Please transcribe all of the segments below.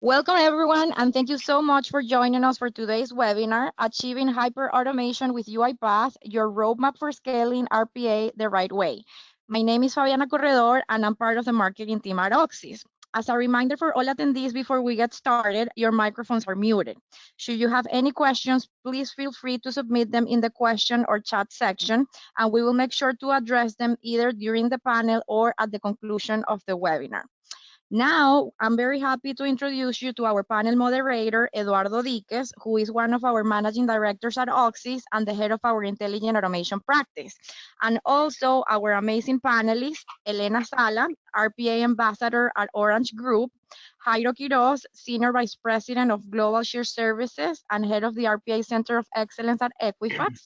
Welcome everyone, and thank you so much for joining us for today's webinar, Achieving Hyperautomation with UiPath, your roadmap for scaling RPA the right way. My name is Fabiana Corredor, and I'm part of the marketing team at Auxis. As a reminder for all attendees before we get started, your microphones are muted. Should you have any questions, please feel free to submit them in the question or chat section, and we will make sure to address them either during the panel or at the conclusion of the webinar. Now, I'm very happy to introduce you to our panel moderator, Eduardo Diques, who is one of our managing directors at Auxis and the head of our intelligent automation practice. And also our amazing panelists, Elena Sala, RPA ambassador at Orange Group, Jairo Quiroz, senior vice president of global shared services and head of the RPA Center of Excellence at Equifax,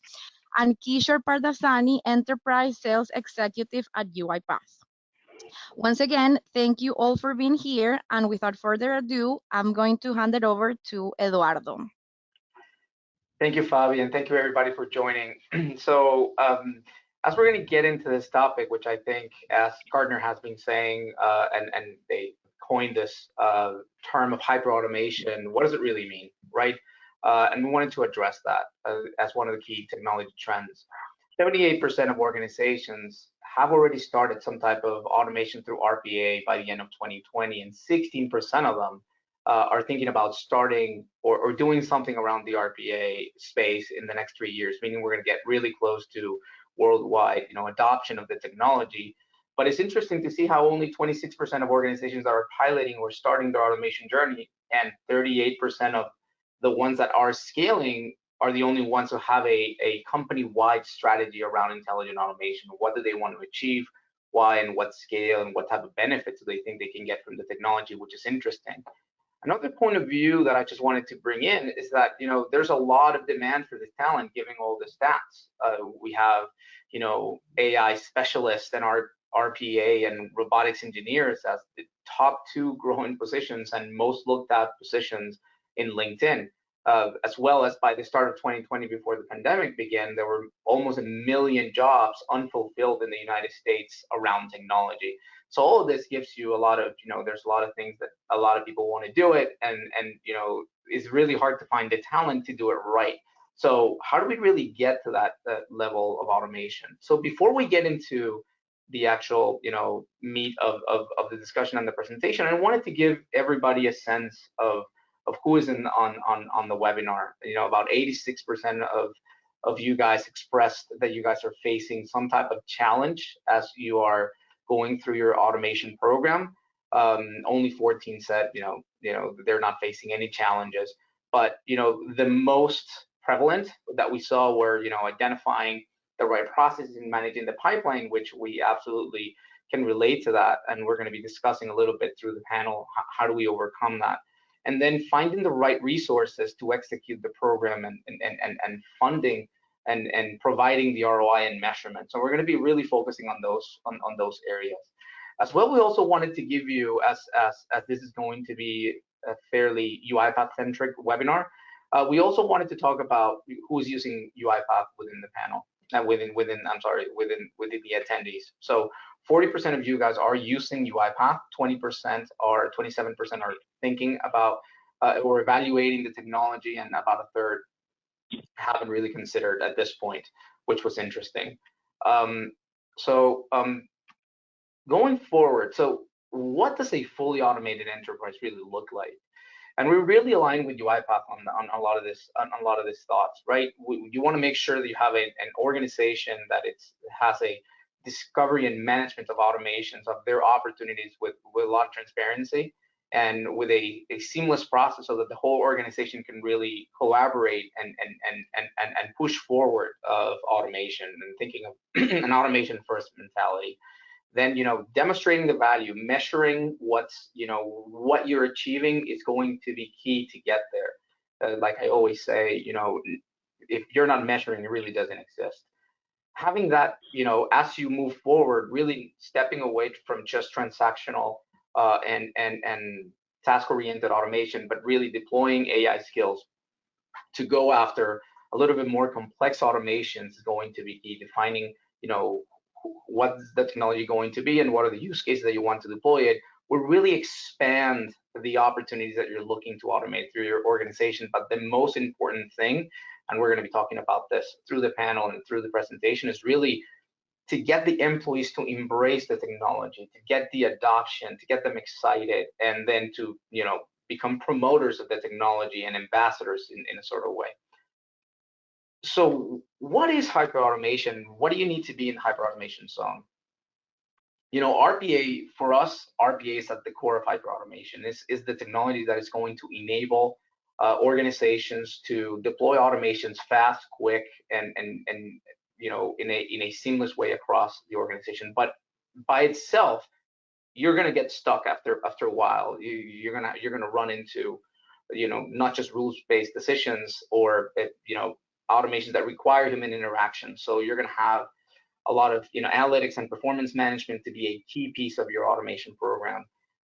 and Kishore Pardasani, enterprise sales executive at UiPath. Once again, thank you all for being here. And without further ado, I'm going to hand it over to Eduardo. Thank you, Fabi, and thank you everybody for joining. So as we're going to get into this topic, which I think, as Gardner has been saying, and they coined this term of hyperautomation, what does it really mean, right? And we wanted to address that as one of the key technology trends. 78% of organizations have already started some type of automation through RPA by the end of 2020, and 16% of them are thinking about starting or doing something around the RPA space in the next 3 years, meaning we're going to get really close to worldwide, adoption of the technology. But it's interesting to see how only 26% of organizations are piloting or starting their automation journey, and 38% of the ones that are scaling are the only ones who have a company-wide strategy around intelligent automation. What do they want to achieve? Why and what scale and what type of benefits do they think they can get from the technology, which is interesting. Another point of view that I just wanted to bring in is that, there's a lot of demand for this talent, given all the stats. We have, AI specialists and our RPA and robotics engineers as the top 2 growing positions and most looked at positions in LinkedIn. As well as by the start of 2020, before the pandemic began, there were almost 1 million jobs unfulfilled in the United States around technology. So all of this gives you a lot of, there's a lot of things that a lot of people want to do it, and it's really hard to find the talent to do it right. So how do we really get to that level of automation? So before we get into the actual, meat of the discussion and the presentation, I wanted to give everybody a sense of who is on the webinar. About 86% of you guys expressed that you guys are facing some type of challenge as you are going through your automation program. Only 14 said, they're not facing any challenges. But, the most prevalent that we saw were, identifying the right processes and managing the pipeline, which we absolutely can relate to that. And we're going to be discussing a little bit through the panel, how do we overcome that? And then finding the right resources to execute the program and funding and providing the ROI and measurement. So we're going to be really focusing on those areas. As well, we also wanted to give you, as this is going to be a fairly UiPath-centric webinar, we also wanted to talk about who's using UiPath within the panel, within the attendees. So 40% of you guys are using UiPath, 27% are thinking about or evaluating the technology, and about a third haven't really considered at this point, which was interesting. Going forward, so what does a fully automated enterprise really look like? And we're really aligned with UiPath on a lot of this thoughts, right? You want to make sure that you have an organization that has a discovery and management of automations of their opportunities with a lot of transparency and with a seamless process, so that the whole organization can really collaborate and push forward of automation and thinking of an automation first mentality. Then, demonstrating the value, measuring what you're achieving is going to be key to get there. Like I always say, if you're not measuring, it really doesn't exist. Having that, as you move forward, really stepping away from just transactional and task-oriented automation, but really deploying AI skills to go after a little bit more complex automations is going to be key. Defining, what's the technology going to be and what are the use cases that you want to deploy it, will really expand the opportunities that you're looking to automate through your organization. But the most important thing, and we're going to be talking about this through the panel and through the presentation, is really to get the employees to embrace the technology, to get the adoption, to get them excited, and then to, you know, become promoters of the technology and ambassadors in a sort of way. So what is hyperautomation? What do you need to be in the hyperautomation zone? You know, RPA, for us, RPA is at the core of hyperautomation. This is the technology that is going to enable organizations to deploy automations fast, quick, and you know, in a seamless way across the organization. But by itself, you're going to get stuck after a while. You're gonna run into, you know, not just rules-based decisions or you know, automations that require human interaction. So you're going to have a lot of, you know, analytics and performance management to be a key piece of your automation program.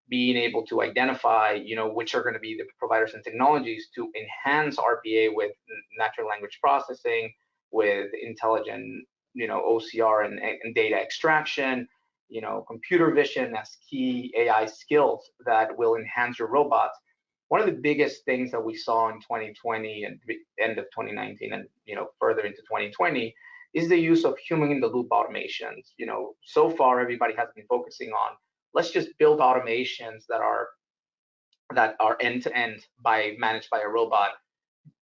Being able to identify, you know, which are going to be the providers and technologies to enhance RPA with natural language processing, with intelligent, you know, OCR and data extraction, you know, computer vision as key AI skills that will enhance your robots. One of the biggest things that we saw in 2020 and end of 2019 and, you know, further into 2020 is the use of human in the loop automations. You know, so far everybody has been focusing on, let's just build automations that are end to end managed by a robot.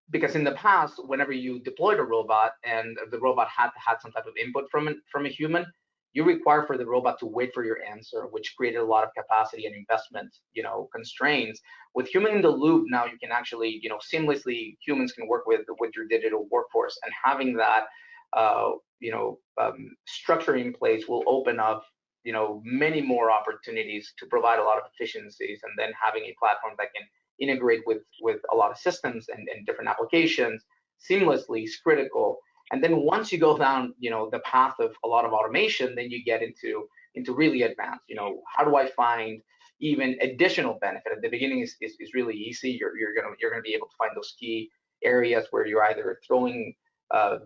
Because in the past, whenever you deployed a robot and the robot had some type of input from a human, you require for the robot to wait for your answer, which created a lot of capacity and investment, you know, constraints. With human in the loop, now you can actually, you know, seamlessly, humans can work with your digital workforce, and having that structure in place will open up, you know, many more opportunities to provide a lot of efficiencies. And then having a platform that can integrate with a lot of systems and different applications seamlessly is critical. And then once you go down, you know, the path of a lot of automation, then you get into really advanced, you know, how do I find even additional benefit? At the beginning is really easy. You're gonna be able to find those key areas where you're either throwing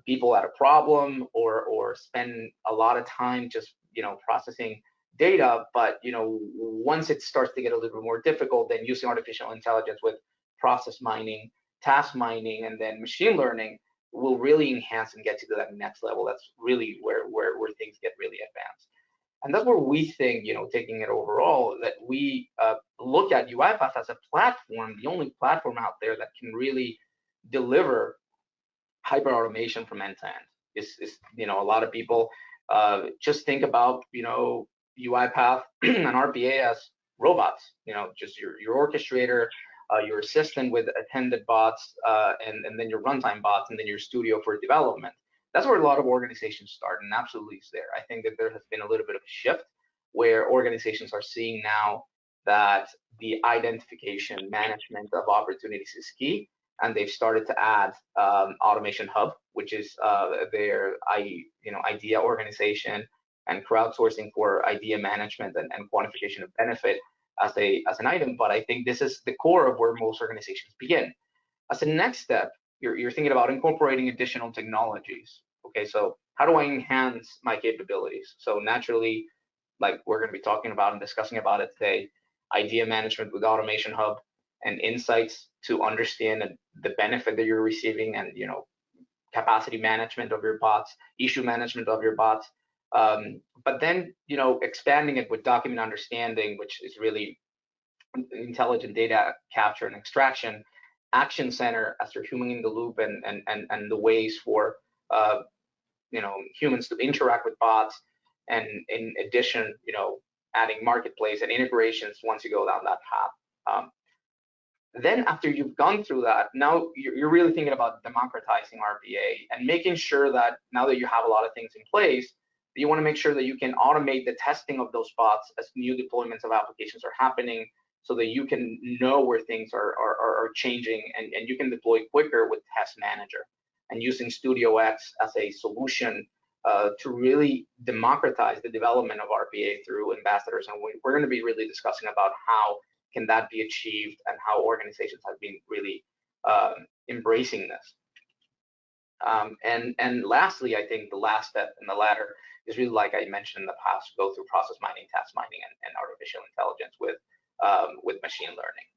people at a problem or spend a lot of time just, you know, processing data. But, you know, once it starts to get a little bit more difficult, then using artificial intelligence with process mining, task mining, and then machine learning will really enhance and get you to that next level. That's really where things get really advanced. And that's where we think, you know, taking it overall, that we look at UiPath as a platform, the only platform out there that can really deliver hyperautomation from end to end. Is you know, a lot of people just think about, you know, UiPath and RPA as robots, you know, just your orchestrator, your assistant with attended bots, and then your runtime bots, and then your studio for development. That's where a lot of organizations start, and absolutely is there. I think that there has been a little bit of a shift where organizations are seeing now that the identification management of opportunities is key, and they've started to add Automation Hub, which is their idea organization and crowdsourcing for idea management and quantification of benefit as an item. But I think this is the core of where most organizations begin. As a next step, you're thinking about incorporating additional technologies. Okay, so how do I enhance my capabilities? So naturally, like we're going to be talking about and discussing about it today, idea management with Automation Hub and insights to understand the benefit that you're receiving, and, you know, capacity management of your bots, issue management of your bots. But then, you know, expanding it with document understanding, which is really intelligent data capture and extraction, action center as your human in the loop, and the ways for you know, humans to interact with bots, and in addition, you know, adding marketplace and integrations once you go down that path. Then after you've gone through that, now you're really thinking about democratizing RPA and making sure that now that you have a lot of things in place, you want to make sure that you can automate the testing of those bots as new deployments of applications are happening, so that you can know where things are changing, and you can deploy quicker with Test Manager, and using Studio X as a solution to really democratize the development of RPA through ambassadors. And we're going to be really discussing about how can that be achieved and how organizations have been really embracing this. And lastly, I think the last step in the ladder is really, like I mentioned in the past, go through process mining, task mining, and artificial intelligence with machine learning.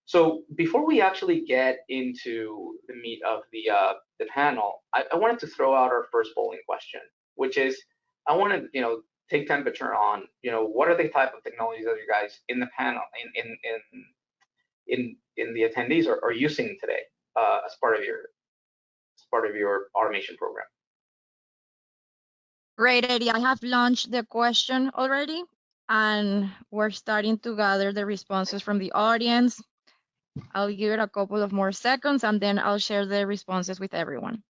So before we actually get into the meat of the panel, I wanted to throw out our first polling question, which is, I want to take temperature on what are the type of technologies that you guys in the panel in the attendees are using today as part of your automation program. Great idea. I have launched the question already, and we're starting to gather the responses from the audience. I'll give it a couple of more seconds, and then I'll share the responses with everyone.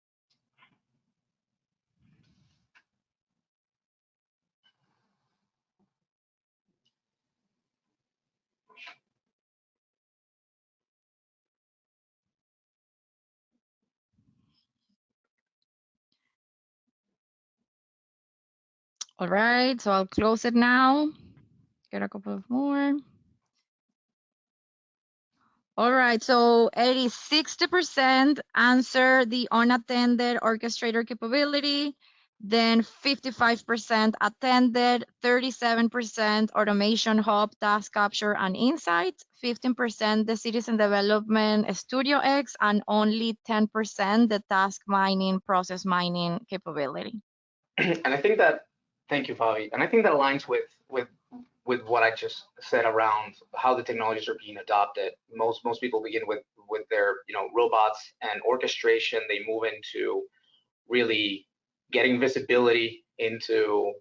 All right, so I'll close it now. Get a couple of more. All right, so 60% answer the unattended orchestrator capability, then 55% attended, 37% automation hub, task capture and insights, 15% the citizen development Studio X, and only 10% the task mining, process mining capability. And I think that, thank you, Fabi. And I think that aligns with what I just said around how the technologies are being adopted. Most people begin with their robots and orchestration. They move into really getting visibility into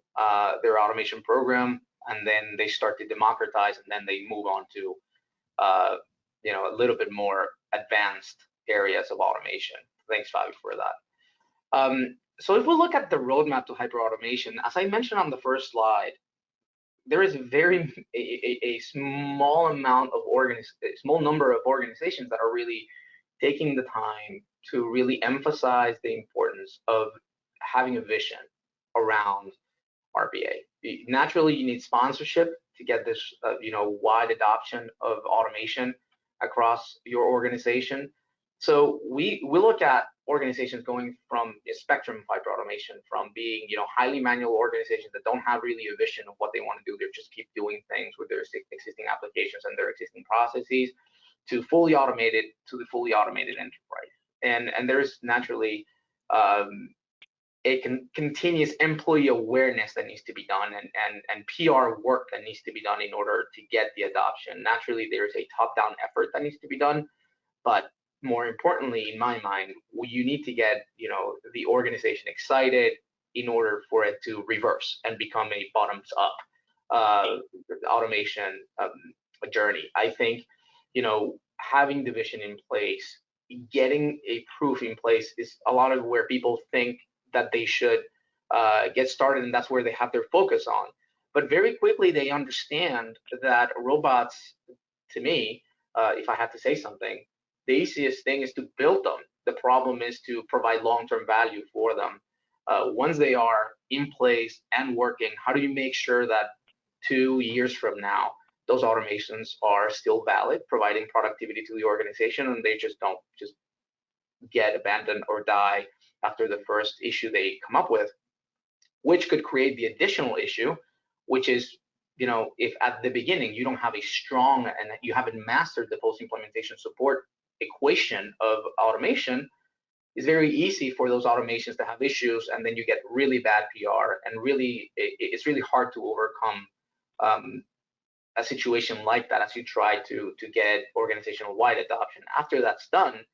their automation program, and then they start to democratize, and then they move on to a little bit more advanced areas of automation. Thanks, Fabi, for that. So if we look at the roadmap to hyperautomation, as I mentioned on the first slide, there is a small number of organizations that are really taking the time to really emphasize the importance of having a vision around RPA. Naturally, you need sponsorship to get this wide adoption of automation across your organization. So we look at organizations going from a spectrum of hyperautomation, from being highly manual organizations that don't have really a vision of what they want to do, they just keep doing things with their existing applications and their existing processes, to the fully automated enterprise. And there's naturally a continuous employee awareness that needs to be done, and PR work that needs to be done in order to get the adoption. Naturally, there's a top-down effort that needs to be done, but more importantly, in my mind, you need to get the organization excited in order for it to reverse and become a bottoms-up automation journey. I think having the vision in place, getting a proof in place, is a lot of where people think that they should get started, and that's where they have their focus on. But very quickly they understand that robots, to me, if I had to say something, the easiest thing is to build them. The problem is to provide long-term value for them. Once they are in place and working, how do you make sure that 2 years from now, those automations are still valid, providing productivity to the organization, and they just don't just get abandoned or die after the first issue they come up with, which could create the additional issue, which is if at the beginning you don't have a strong and you haven't mastered the post-implementation support equation of automation, it's very easy for those automations to have issues, and then you get really bad PR, and really it's really hard to overcome a situation like that as you try to get organizational wide adoption. After that's done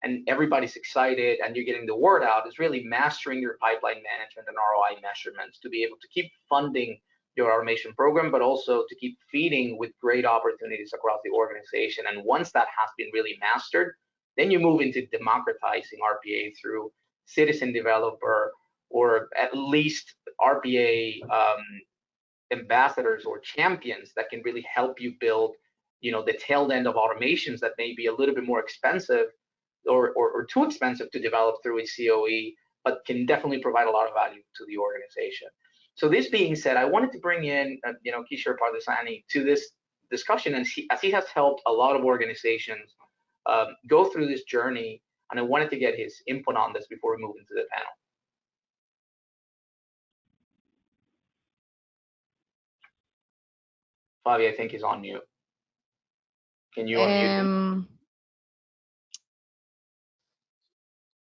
and everybody's excited and you're getting the word out, is really mastering your pipeline management and ROI measurements to be able to keep funding your automation program, but also to keep feeding with great opportunities across the organization. And once that has been really mastered, then you move into democratizing RPA through citizen developer, or at least RPA ambassadors or champions that can really help you build the tail end of automations that may be a little bit more expensive or too expensive to develop through a COE, but can definitely provide a lot of value to the organization. So this being said, I wanted to bring in Kishore Pardesani to this discussion, and as he has helped a lot of organizations go through this journey, and I wanted to get his input on this before we move into the panel. Fabi, I think, is on mute. Can you unmute him?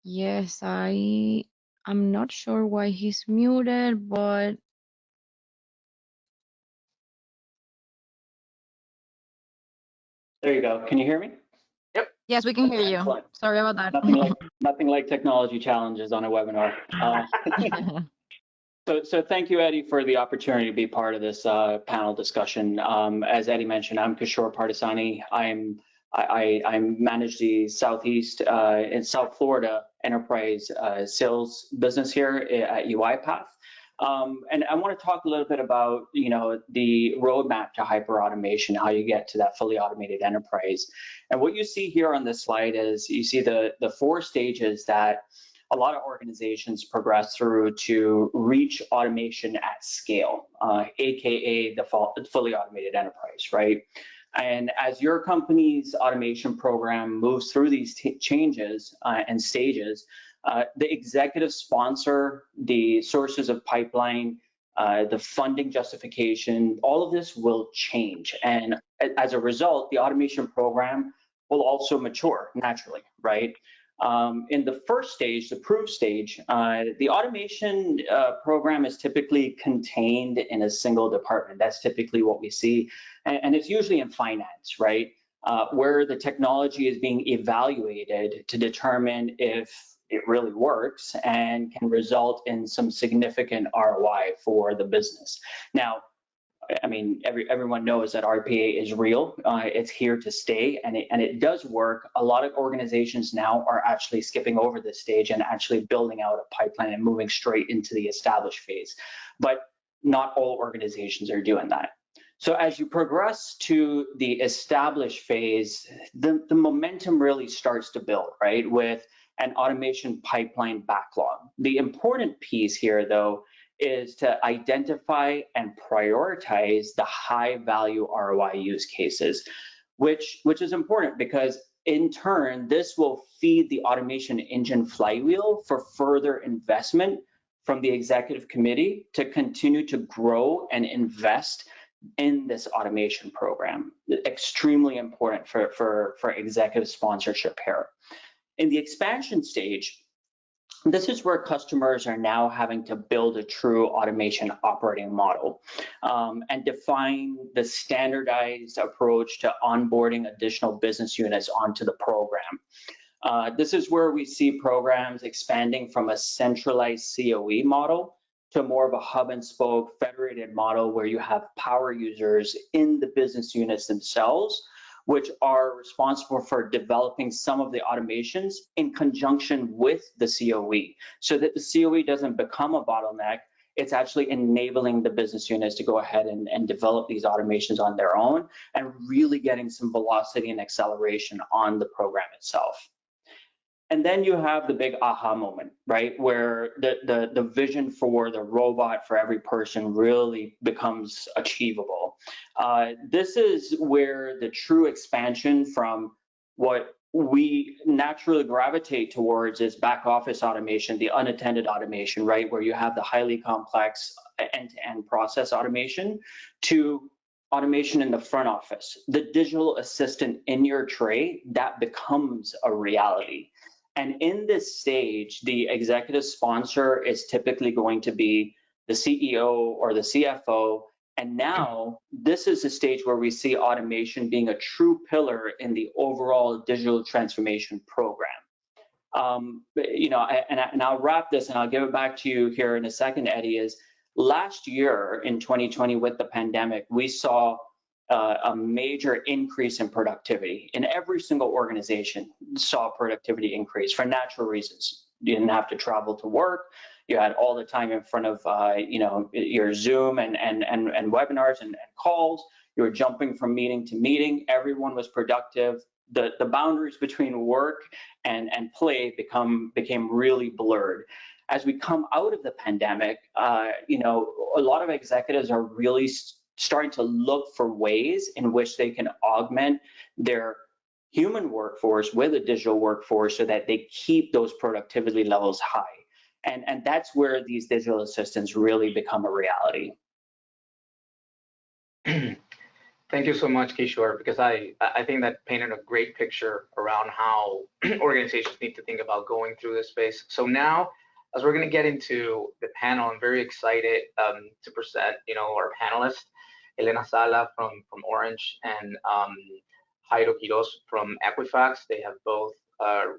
Yes, I'm not sure why he's muted, but There you go. Can you hear me? Yep. yes, we can hear you. Excellent. Sorry about that. Nothing like technology challenges on a webinar. So thank you, Eddie, for the opportunity to be part of this panel discussion. As Eddie mentioned, I'm Kishore Pardesani. I manage the Southeast and South Florida enterprise sales business here at UiPath. And I want to talk a little bit about, the roadmap to hyperautomation, how you get to that fully automated enterprise. And what you see here on this slide is you see the 4 stages that a lot of organizations progress through to reach automation at scale, AKA the fully automated enterprise, right? And as your company's automation program moves through these changes and stages, the executive sponsor, the sources of pipeline, the funding justification, all of this will change. And as a result, the automation program will also mature naturally, right? In the first stage, the proof stage, the automation program is typically contained in a single department. That's typically what we see. And it's usually in finance, right? Where the technology is being evaluated to determine if it really works and can result in some significant ROI for the business. Now, I mean, everyone knows that RPA is real. It's here to stay, and it does work. A lot of organizations now are actually skipping over this stage and actually building out a pipeline and moving straight into the established phase. But not all organizations are doing that. So as you progress to the established phase, the momentum really starts to build, right, with an automation pipeline backlog. The important piece here, though, is to identify and prioritize the high value ROI use cases, which is important because in turn, this will feed the automation engine flywheel for further investment from the executive committee to continue to grow and invest in this automation program. Extremely important for executive sponsorship here. In the expansion stage, this is where customers are now having to build a true automation operating model and define the standardized approach to onboarding additional business units onto the program. This is where we see programs expanding from a centralized COE model to more of a hub and spoke federated model where you have power users in the business units themselves, which are responsible for developing some of the automations in conjunction with the COE, so that the COE doesn't become a bottleneck. It's actually enabling the business units to go ahead and develop these automations on their own and really getting some velocity and acceleration on the program itself. And then you have the big aha moment, right, where the vision for the robot for every person really becomes achievable. This is where the true expansion from what we naturally gravitate towards is back office automation, the unattended automation, right, where you have the highly complex end-to-end process automation, to automation in the front office, the digital assistant in your tray, that becomes a reality. And in this stage, the executive sponsor is typically going to be the CEO or the CFO. And now this is the stage where we see automation being a true pillar in the overall digital transformation program. And I'll wrap this and I'll give it back to you here in a second, Eddie, is last year in 2020 with the pandemic, we saw a major increase in productivity in every single organization. Saw productivity increase for natural reasons. You didn't have to travel to work. You had all the time in front of your Zoom and webinars and calls. You were jumping from meeting to meeting. Everyone was productive. The boundaries between work and play became really blurred. As we come out of the pandemic, a lot of executives are really starting to look for ways in which they can augment their human workforce with a digital workforce so that they keep those productivity levels high. And that's where these digital assistants really become a reality. Thank you so much, Kishore, because I think that painted a great picture around how organizations need to think about going through this space. So now, as we're going to get into the panel, I'm very excited to present, our panelists, Elena Sala from Orange and Jairo Quiroz from Equifax. They have both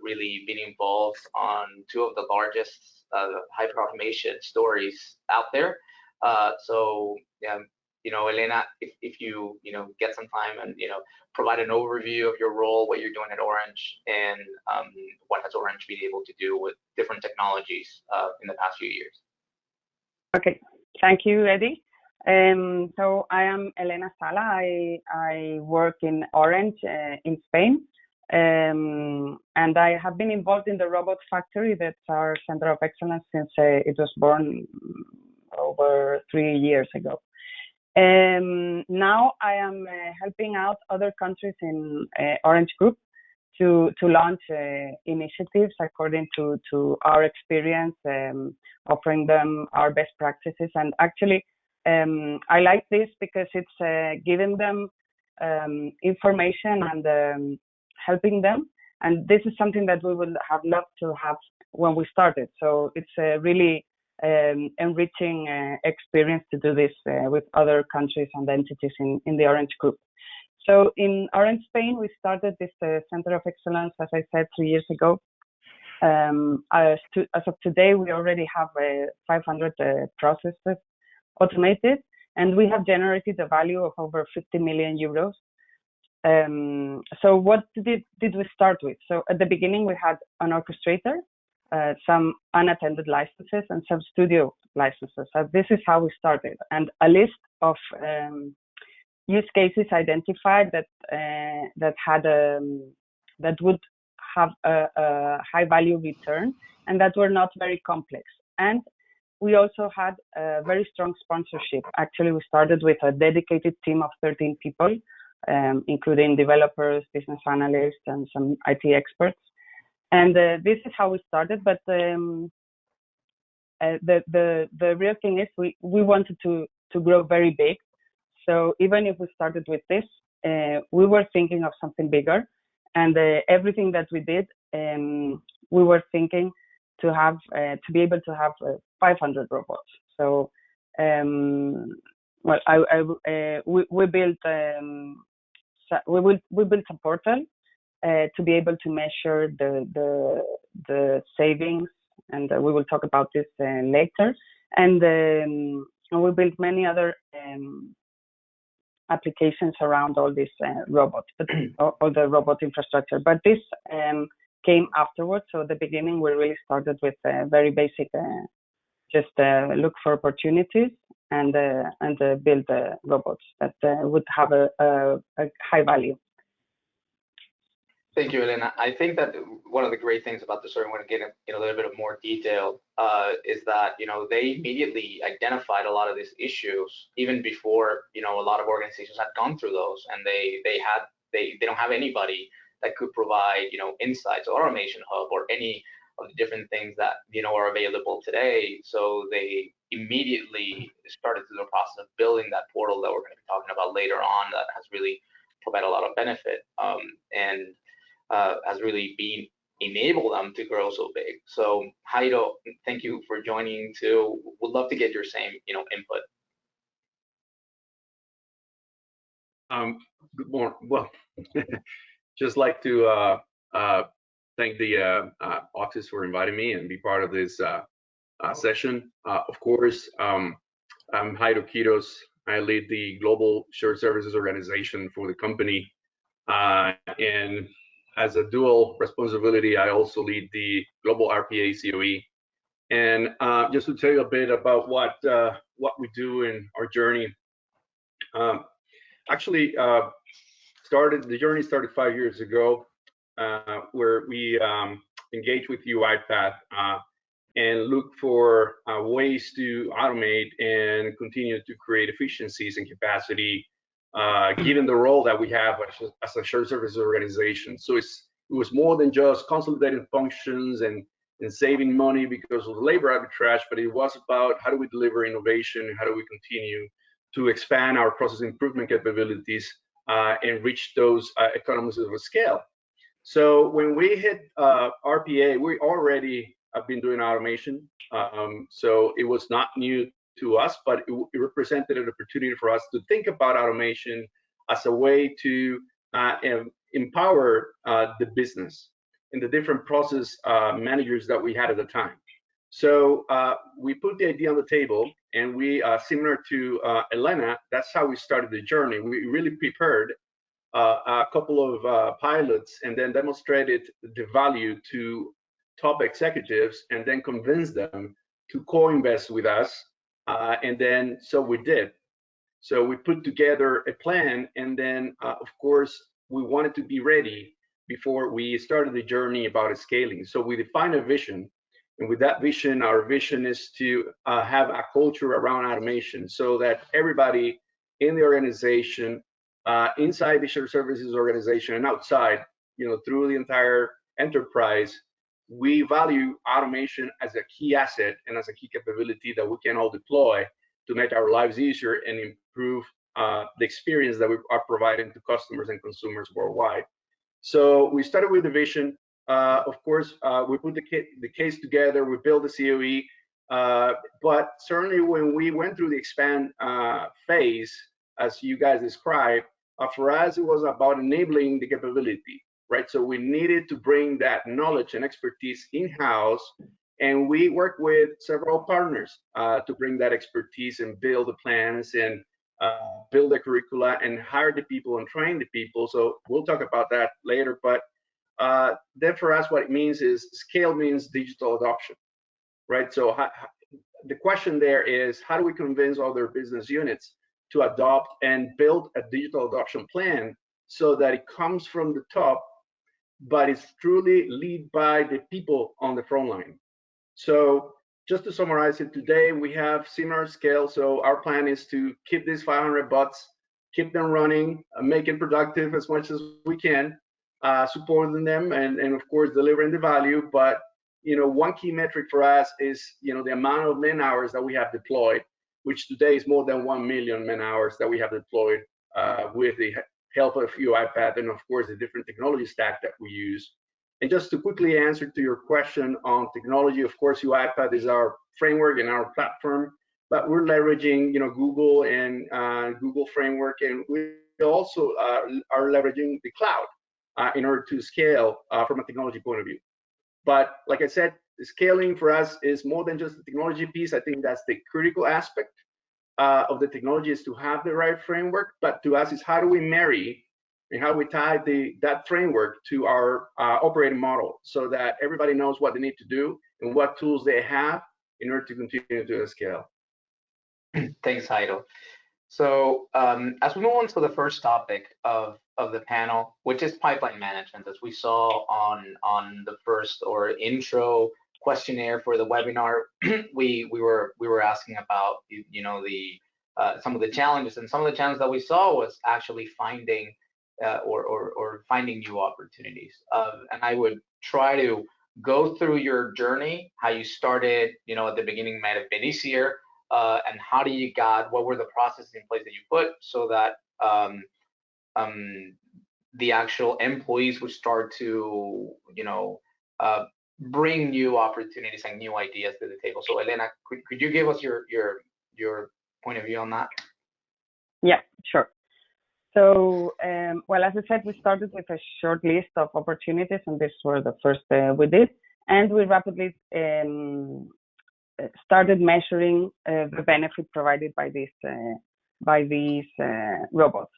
really been involved on two of the largest hyperautomation stories out there. So yeah, Elena, if you, get some time and, provide an overview of your role, what you're doing at Orange, and what has Orange been able to do with different technologies in the past few years. Okay, thank you, Eddie. So I am Elena Sala. I work in Orange in Spain. And I have been involved in the robot factory, that's our center of excellence, since it was born over 3 years ago. Now I am helping out other countries in Orange Group to launch initiatives according to our experience, offering them our best practices. And actually, I like this because it's giving them information and helping them. And this is something that we would have loved to have when we started. So it's a really enriching experience to do this with other countries and entities in the Orange Group. So in Orange Spain, we started this Center of Excellence, as I said, 3 years ago. As of today, we already have 500 processes automated, and we have generated a value of over 50 million euros. So what did we start with? So at the beginning, we had an orchestrator, some unattended licenses, and some studio licenses. So this is how we started, and a list of use cases identified that would have a high value return and that were not very complex. And we also had a very strong sponsorship. Actually, we started with a dedicated team of 13 people, including developers, business analysts, and some IT experts. And this is how we started. But the real thing is we wanted to grow very big. So even if we started with this, we were thinking of something bigger. And everything that we did, we were thinking to have to be able to have 500 robots. So well, we built we built a portal to be able to measure the savings, and we will talk about this later. And we built many other applications around all these robots, but all the robot infrastructure. But this came afterwards. So at the beginning, we really started with very basic, just look for opportunities and build robots that would have a high value. Thank you, Elena. I think that one of the great things about the story, I want to get in a little bit of more detail, is that they immediately identified a lot of these issues even before a lot of organizations had gone through those, and they don't have anybody that could provide insights or automation hub or any of the different things that are available today. So they immediately started through the process of building that portal that we're going to be talking about later on, that has really provided a lot of benefit and has really been enable them to grow so big. So Jairo, thank you for joining too. Would love to get your same input. Good morning. Well, just like to thank the Auxis for inviting me and be part of this session. Of course, I'm Jairo Quiroz. I lead the Global Shared Services Organization for the company. And as a dual responsibility, I also lead the Global RPA COE. And just to tell you a bit about what we do in our journey. Actually, the journey started 5 years ago, where we engaged with UiPath and look for ways to automate and continue to create efficiencies and capacity, given the role that we have as a shared services organization. So it was more than just consolidating functions and saving money because of labor arbitrage, but it was about how do we deliver innovation, how do we continue to expand our process improvement capabilities and reach those economies of scale. So when we hit RPA, we already have been doing automation. So it was not new to us, but it represented an opportunity for us to think about automation as a way to empower the business and the different process managers that we had at the time. So we put the idea on the table, and we, similar to Elena, that's how we started the journey. We really prepared a couple of pilots and then demonstrated the value to top executives and then convinced them to co-invest with us. And then so we did. So we put together a plan, and then of course we wanted to be ready before we started the journey about scaling. So we defined a vision, and with that vision, our vision is to have a culture around automation so that everybody in the organization, inside the shared services organization and outside, through the entire enterprise, we value automation as a key asset and as a key capability that we can all deploy to make our lives easier and improve the experience that we are providing to customers and consumers worldwide. So we started with the vision. Of course, we put the case together, we built the COE, but certainly when we went through the expand phase, as you guys described, for us, it was about enabling the capability, right? So we needed to bring that knowledge and expertise in-house, and we worked with several partners to bring that expertise and build the plans and build the curricula and hire the people and train the people. So we'll talk about that later, but then for us, what it means is scale means digital adoption, right? So the question there is, how do we convince other business units to adopt and build a digital adoption plan so that it comes from the top, but it's truly led by the people on the front line? So just to summarize it, today we have similar scale. So our plan is to keep these 500 bots, keep them running, make it productive as much as we can, supporting them, and of course delivering the value. But one key metric for us is the amount of man hours that we have deployed, which today is more than 1 million man hours that we have deployed with the help of UiPath and of course the different technology stack that we use. And just to quickly answer to your question on technology, of course UiPath is our framework and our platform, but we're leveraging Google and Google framework, and we also are leveraging the cloud in order to scale from a technology point of view. But like I said, scaling for us is more than just the technology piece. I think that's the critical aspect of the technology, is to have the right framework, but to us is how do we marry and how we tie that framework to our operating model so that everybody knows what they need to do and what tools they have in order to continue to scale. Thanks, Jairo. So as we move on to the first topic of the panel, which is pipeline management, as we saw on the first or intro questionnaire for the webinar, we were asking about some of the challenges, and some of the challenges that we saw was actually finding or finding new opportunities. And I would try to go through your journey, how you started. At the beginning might have been easier. And how do you what were the processes in place that you put so that the actual employees would start to, bring new opportunities and new ideas to the table? So Elena, could you give us your point of view on that? Yeah, sure. So, well, as I said, we started with a short list of opportunities, and these were the first we did, and we rapidly started measuring the benefit provided by these robots.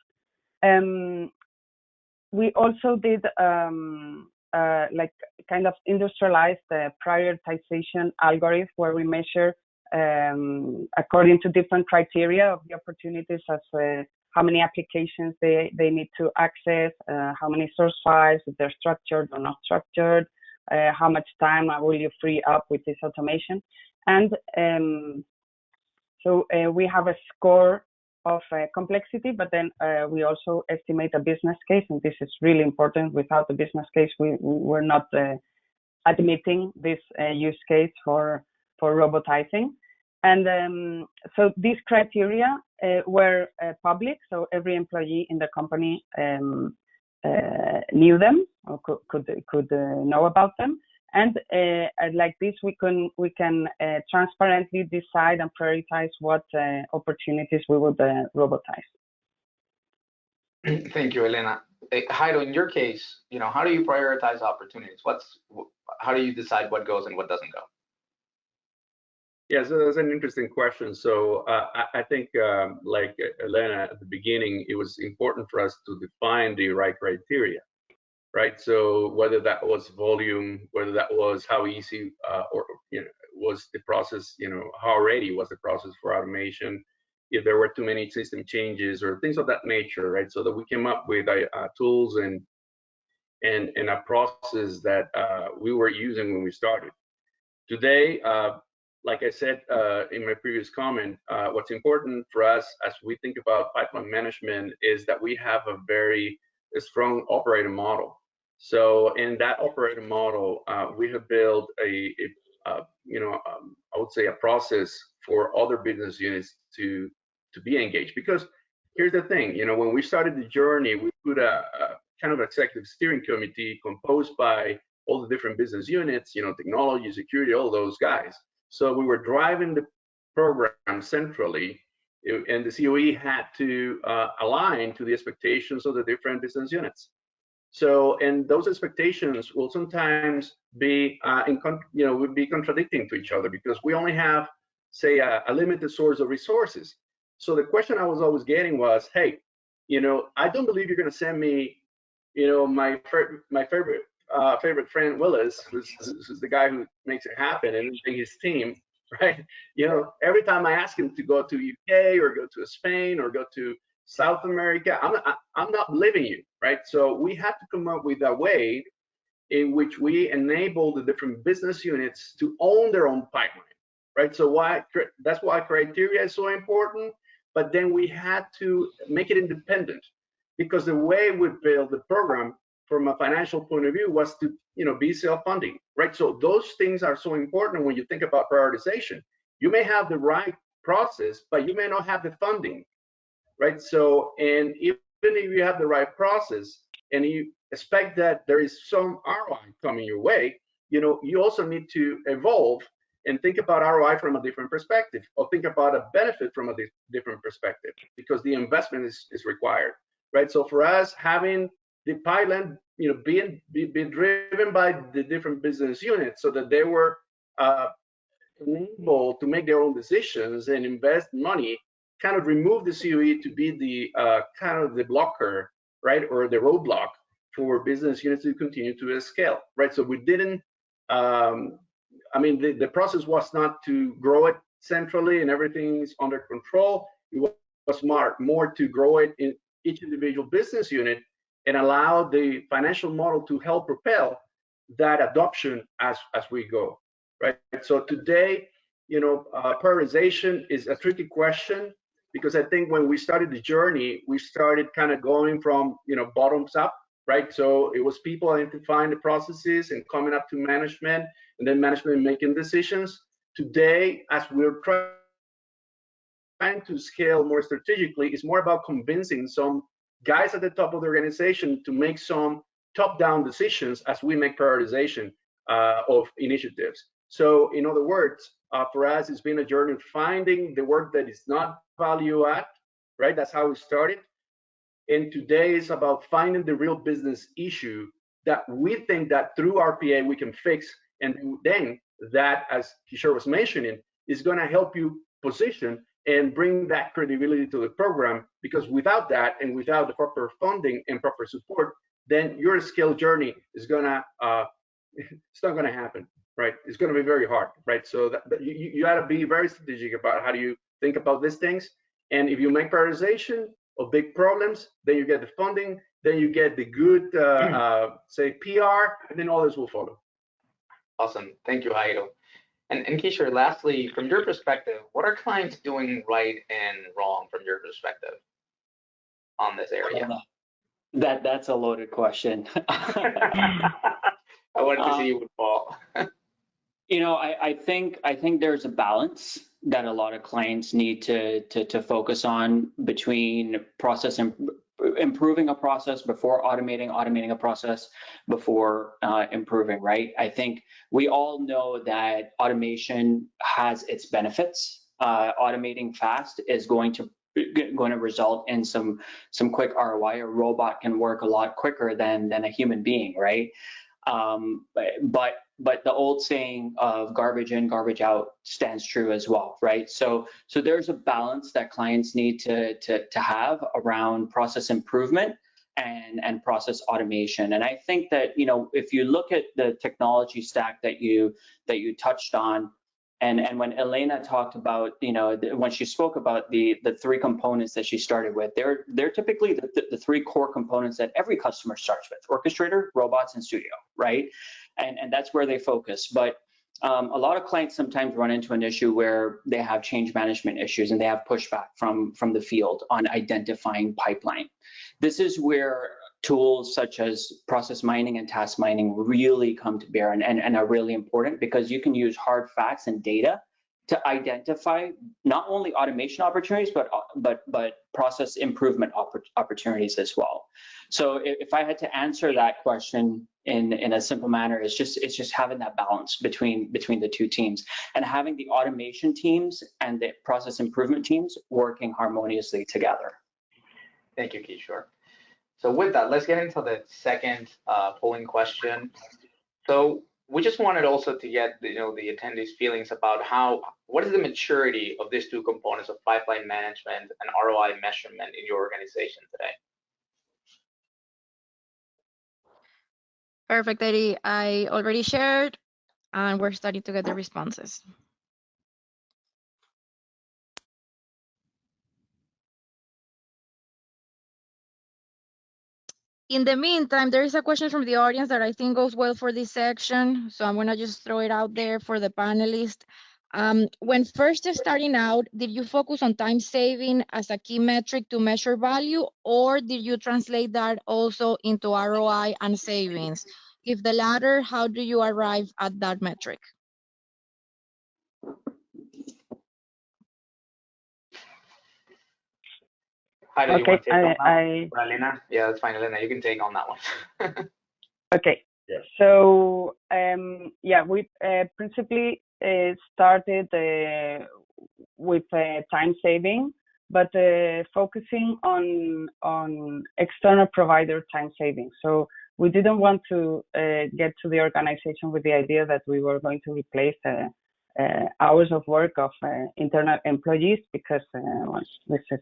We also did like kind of industrialized prioritization algorithm where we measure according to different criteria of the opportunities, as how many applications they need to access, how many source files, if they're structured or not structured, how much time will you free up with this automation. And so we have a score of complexity, but then we also estimate a business case, and this is really important. Without the business case, we're not admitting this use case for robotizing. And so these criteria were public, so every employee in the company knew them or could know about them. And like this, we can transparently decide and prioritize what opportunities we would robotize. Thank you, Elena. Jairo, in your case, how do you prioritize opportunities? How do you decide what goes and what doesn't go? Yeah, so that's an interesting question. So I think, like Elena at the beginning, it was important for us to define the right criteria, right? So whether that was volume, whether that was how easy or was the process, how ready was the process for automation, if there were too many system changes or things of that nature, right? So that we came up with tools and a process that we were using when we started. Today, like I said in my previous comment, what's important for us as we think about pipeline management is that we have a very strong operating model. So in that operating model, we have built I would say a process for other business units to be engaged. Because here's the thing, when we started the journey, we put a kind of executive steering committee composed by all the different business units, technology, security, all those guys. So we were driving the program centrally, and the COE had to align to the expectations of the different business units. So, and those expectations will sometimes be, would be contradicting to each other because we only have, say, a limited source of resources. So the question I was always getting was, hey, I don't believe you're going to send me, my favorite friend Willis, who's the guy who makes it happen, and his team, right? Every time I ask him to go to UK or go to Spain or go to South America, I'm not believing you, right? So we have to come up with a way in which we enable the different business units to own their own pipeline, right? So that's why criteria is so important, but then we had to make it independent because the way we built the program from a financial point of view was to be self-funding, right? So those things are so important when you think about prioritization. You may have the right process, but you may not have the funding, right? So, and even if you have the right process and you expect that there is some ROI coming your way, you also need to evolve and think about ROI from a different perspective, or think about a benefit from a different perspective, because the investment is required, right? So for us, having the pipeline, being driven by the different business units so that they were able to make their own decisions and invest money, kind of remove the COE to be the kind of the blocker, right, or the roadblock for business units to continue to scale, right? So we didn't, the process was not to grow it centrally and everything's under control. It was more to grow it in each individual business unit and allow the financial model to help propel that adoption as we go, right? So today, prioritization is a tricky question because I think when we started the journey, we started kind of going from, bottoms up, right? So it was people identifying the processes and coming up to management, and then management making decisions. Today, as we're trying to scale more strategically, it's more about convincing some guys at the top of the organization to make some top-down decisions as we make prioritization of initiatives. So in other words, for us, it's been a journey of finding the work that is not value add, right? That's how we started. And today is about finding the real business issue that we think that through RPA we can fix. And then that, as Kishore was mentioning, is going to help you position and bring that credibility to the program, because without that and without the proper funding and proper support, then your scale journey is gonna it's not gonna happen, right? It's gonna be very hard, right? So you gotta be very strategic about how do you think about these things. And if you make prioritization of big problems, then you get the funding, then you get the good, say, PR, and then others will follow. Awesome, thank you, Jairo. And Kishore, lastly, from your perspective, what are clients doing right and wrong from your perspective on this area? That's a loaded question. I wanted to see you would fall. I think there's a balance. that a lot of clients need to focus on between improving a process before automating a process before improving, right? I think we all know that automation has its benefits. Automating fast is going to result in some quick ROI. A robot can work a lot quicker than a human being, right? But the old saying of garbage in, garbage out stands true as well, right? So there's a balance that clients need to have around process improvement and process automation. And I think that, you know, if you look at the technology stack that you touched on, and when Elena talked about, you know, when she spoke about the three components that she started with, they're typically the three core components that every customer starts with: orchestrator, robots, and studio, right? And that's where they focus. But a lot of clients sometimes run into an issue where they have change management issues and they have pushback from the field on identifying pipeline. This is where tools such as process mining and task mining really come to bear and are really important, because you can use hard facts and data to identify not only automation opportunities, but process improvement opportunities as well. So if I had to answer that question in a simple manner, it's just having that balance between the two teams, and having the automation teams and the process improvement teams working harmoniously together. Thank you, Kishore. So with that, let's get into the second polling question. So we just wanted also to get the attendees' feelings about what is the maturity of these two components of pipeline management and ROI measurement in your organization today? Perfect, Eddie. I already shared, and we're starting to get the responses. In the meantime, there is a question from the audience that I think goes well for this section. So I'm going to just throw it out there for the panelists. When first starting out, did you focus on time saving as a key metric to measure value, or did you translate that also into ROI and savings? If the latter, how do you arrive at that metric? Heidi, do you want to take on that? Or Elena? Yeah, that's fine, Elena. You can take on that one. Okay. Yes. So yeah, we principally started with time saving, but focusing on external provider time saving. So we didn't want to get to the organization with the idea that we were going to replace hours of work of internal employees, because this is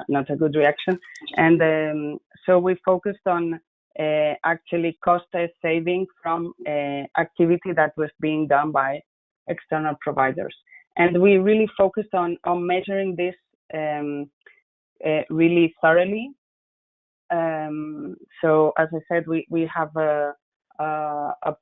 not a good reaction. And so we focused on actually cost saving from activity that was being done by external providers. And we really focused on measuring this really thoroughly. So as I said, we have a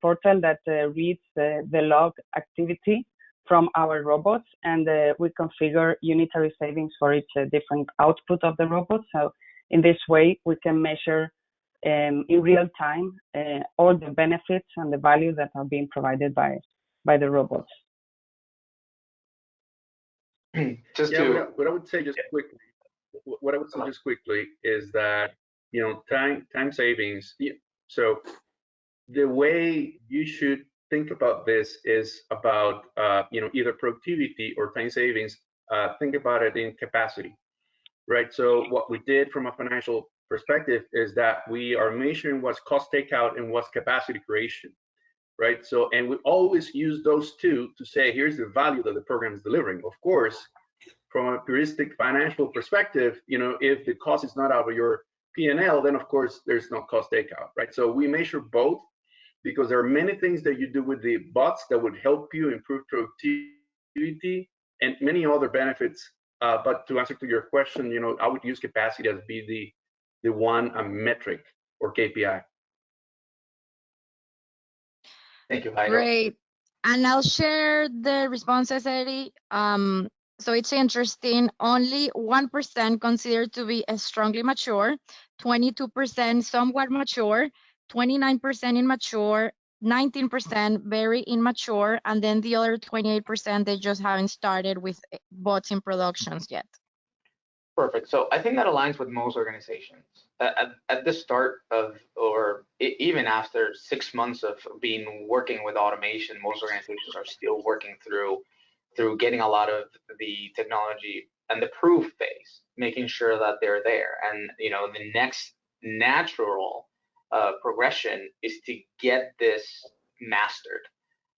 portal that reads the log activity from our robots, and we configure unitary savings for each different output of the robot. So in this way, we can measure in real time all the benefits and the value that are being provided by the robots. What I would say just quickly is that, you know, time savings. So the way you should think about this is about you know, either productivity or time savings. Think about it in capacity, right? So what we did from a financial perspective is that we are measuring what's cost takeout and what's capacity creation, right? So, and we always use those two to say, here's the value that the program is delivering. Of course, from a heuristic financial perspective, you know, if the cost is not out of your P&L, then of course there's no cost takeout, right? So we measure both, because there are many things that you do with the bots that would help you improve productivity and many other benefits. But to answer to your question, you know, I would use capacity as be the one metric or KPI. Thank you, Heidi. Great. And I'll share the responses, Eddie. So it's interesting. Only 1% considered to be strongly mature, 22% somewhat mature, 29% immature. 19% very immature, and then the other 28% they just haven't started with bots in productions yet. Perfect. So I think that aligns with most organizations. At the start of, or even after 6 months of being working with automation, most organizations are still working through getting a lot of the technology and the proof phase, making sure that they're there. And the next natural progression is to get this mastered,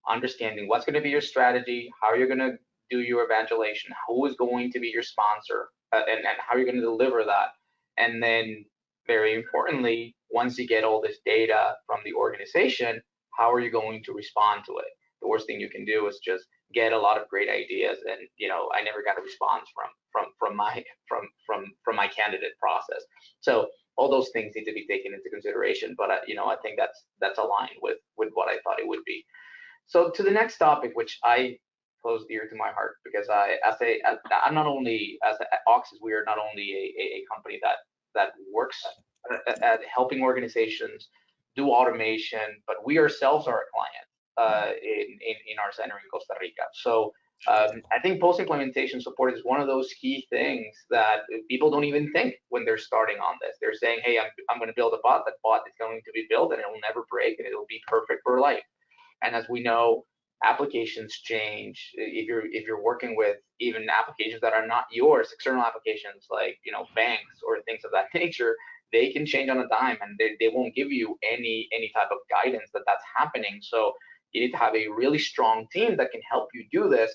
understanding what's going to be your strategy, how you're going to do your evangelization, who is going to be your sponsor, and how you're going to deliver that. And then, very importantly, once you get all this data from the organization, how are you going to respond to it? The worst thing you can do is just get a lot of great ideas, and I never got a response from my candidate process. So all those things need to be taken into consideration. But I think that's aligned with what I thought it would be. So to the next topic, which I close dear to my heart, because I'm not only, as Auxis, we are not only a company that works at helping organizations do automation, but we ourselves are a client in our center in Costa Rica. So I think post-implementation support is one of those key things that people don't even think when they're starting on this. They're saying, hey, I'm going to build a bot. That bot is going to be built and it will never break and it'll be perfect for life. And as we know, applications change. If you're working with even applications that are not yours, external applications like banks or things of that nature, they can change on a dime, and they won't give you any type of guidance that's happening. So you need to have a really strong team that can help you do this.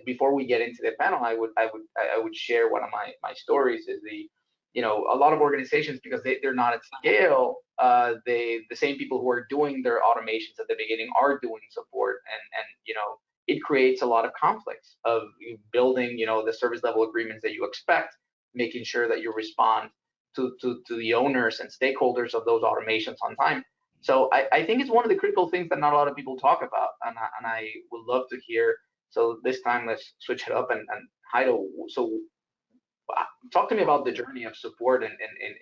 Before we get into the panel, I would share one of my stories. Is a lot of organizations, because they're not at scale, the same people who are doing their automations at the beginning are doing support, and it creates a lot of conflicts of building the service level agreements that you expect, making sure that you respond to the owners and stakeholders of those automations on time. So I think it's one of the critical things that not a lot of people talk about, and I would love to hear. So this time let's switch it up, and Heido, so talk to me about the journey of support in